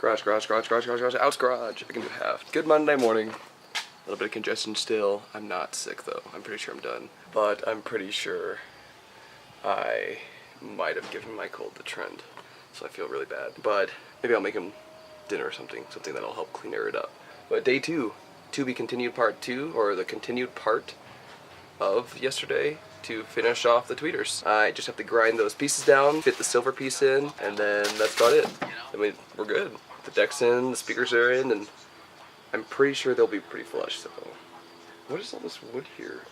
Garage, outs garage. I can do half. Good Monday morning. A little bit of congestion still. I'm not sick though. I'm pretty sure I'm done. But I'm pretty sure I might have given my cold the trend. So I feel really bad. But maybe I'll make him dinner or something that'll help clear it up. But day 2, to be continued part 2, or the continued part of yesterday to finish off the tweeters. I just have to grind those pieces down, fit the silver piece in, and then that's about it. I mean, we're good. The deck's in, the speakers are in, and I'm pretty sure they'll be pretty flush, so. What is all this wood here?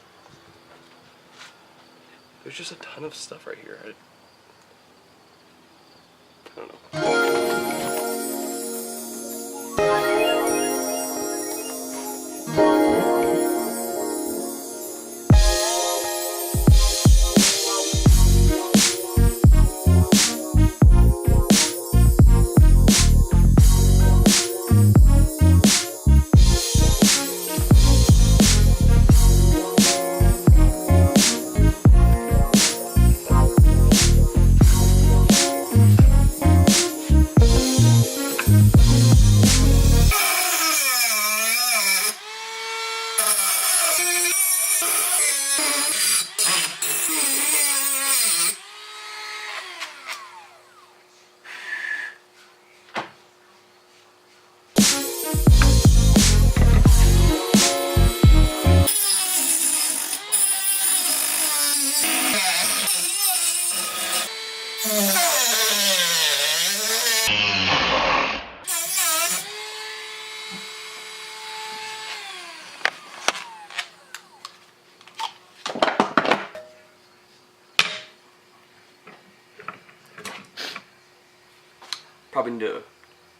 There's just a ton of stuff right here. I don't know. Probably need to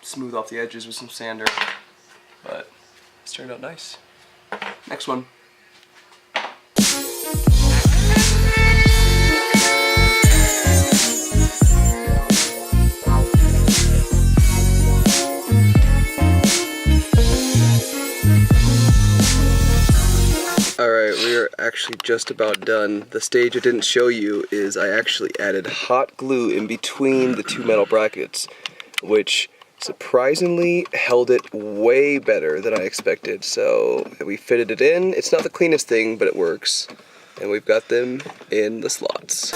smooth off the edges with some sander, but it's turned out nice. Next one. Alright, we are actually just about done. The stage I didn't show you is I actually added hot glue in between the 2 metal brackets, which surprisingly held it way better than I expected. So we fitted it in. It's not the cleanest thing, but it works. And we've got them in the slots.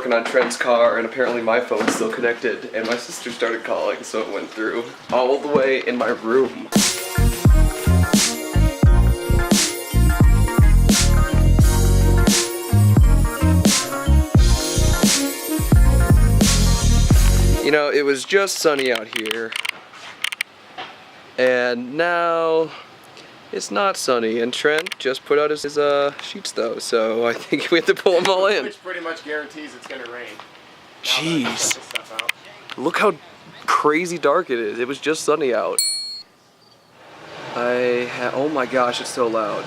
On Trent's car, and apparently my phone's still connected, and my sister started calling, so it went through all the way in my room. You know, it was just sunny out here, and now it's not sunny, and Trent just put out his sheets though, so I think we have to pull them all in. Which pretty much guarantees it's gonna rain. Jeez. Look how crazy dark it is. It was just sunny out. Oh my gosh, it's so loud.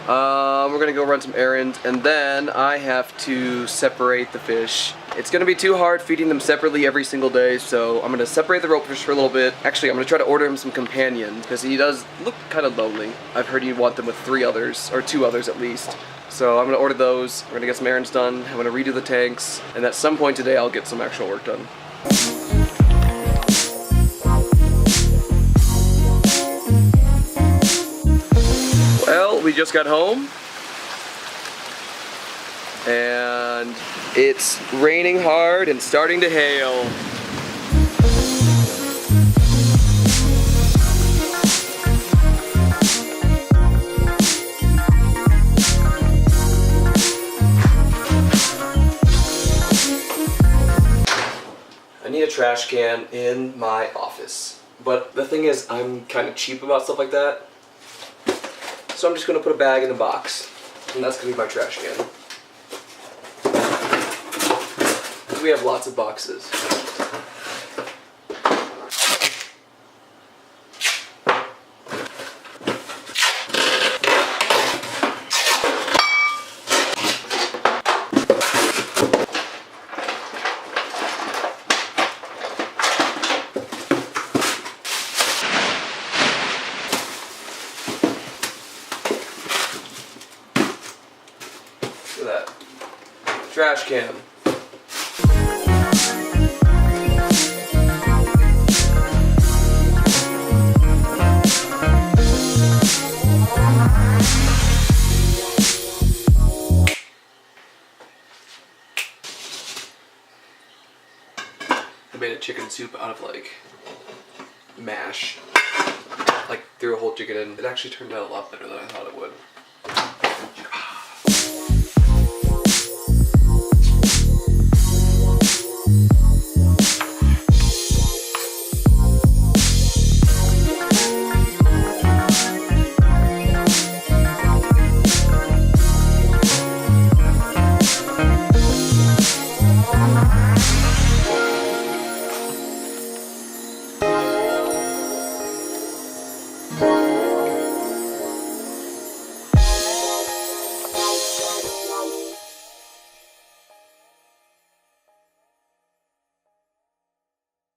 We're gonna go run some errands, and then I have to separate the fish. It's gonna be too hard feeding them separately every single day, so I'm gonna separate the rope fish for a little bit. Actually, I'm gonna try to order him some companions, because he does look kind of lonely. I've heard you want them with 3 others, or 2 others at least. So I'm gonna order those, we're gonna get some errands done, I'm gonna redo the tanks, and at some point today I'll get some actual work done. Well, we just got home, and it's raining hard and starting to hail. I need a trash can in my office, but the thing is, I'm kind of cheap about stuff like that. So I'm just going to put a bag in the box, and that's going to be my trash can. We have lots of boxes. that? Trash can. I made a chicken soup out of like mash. Like threw a whole chicken in. It actually turned out a lot better than I thought it would.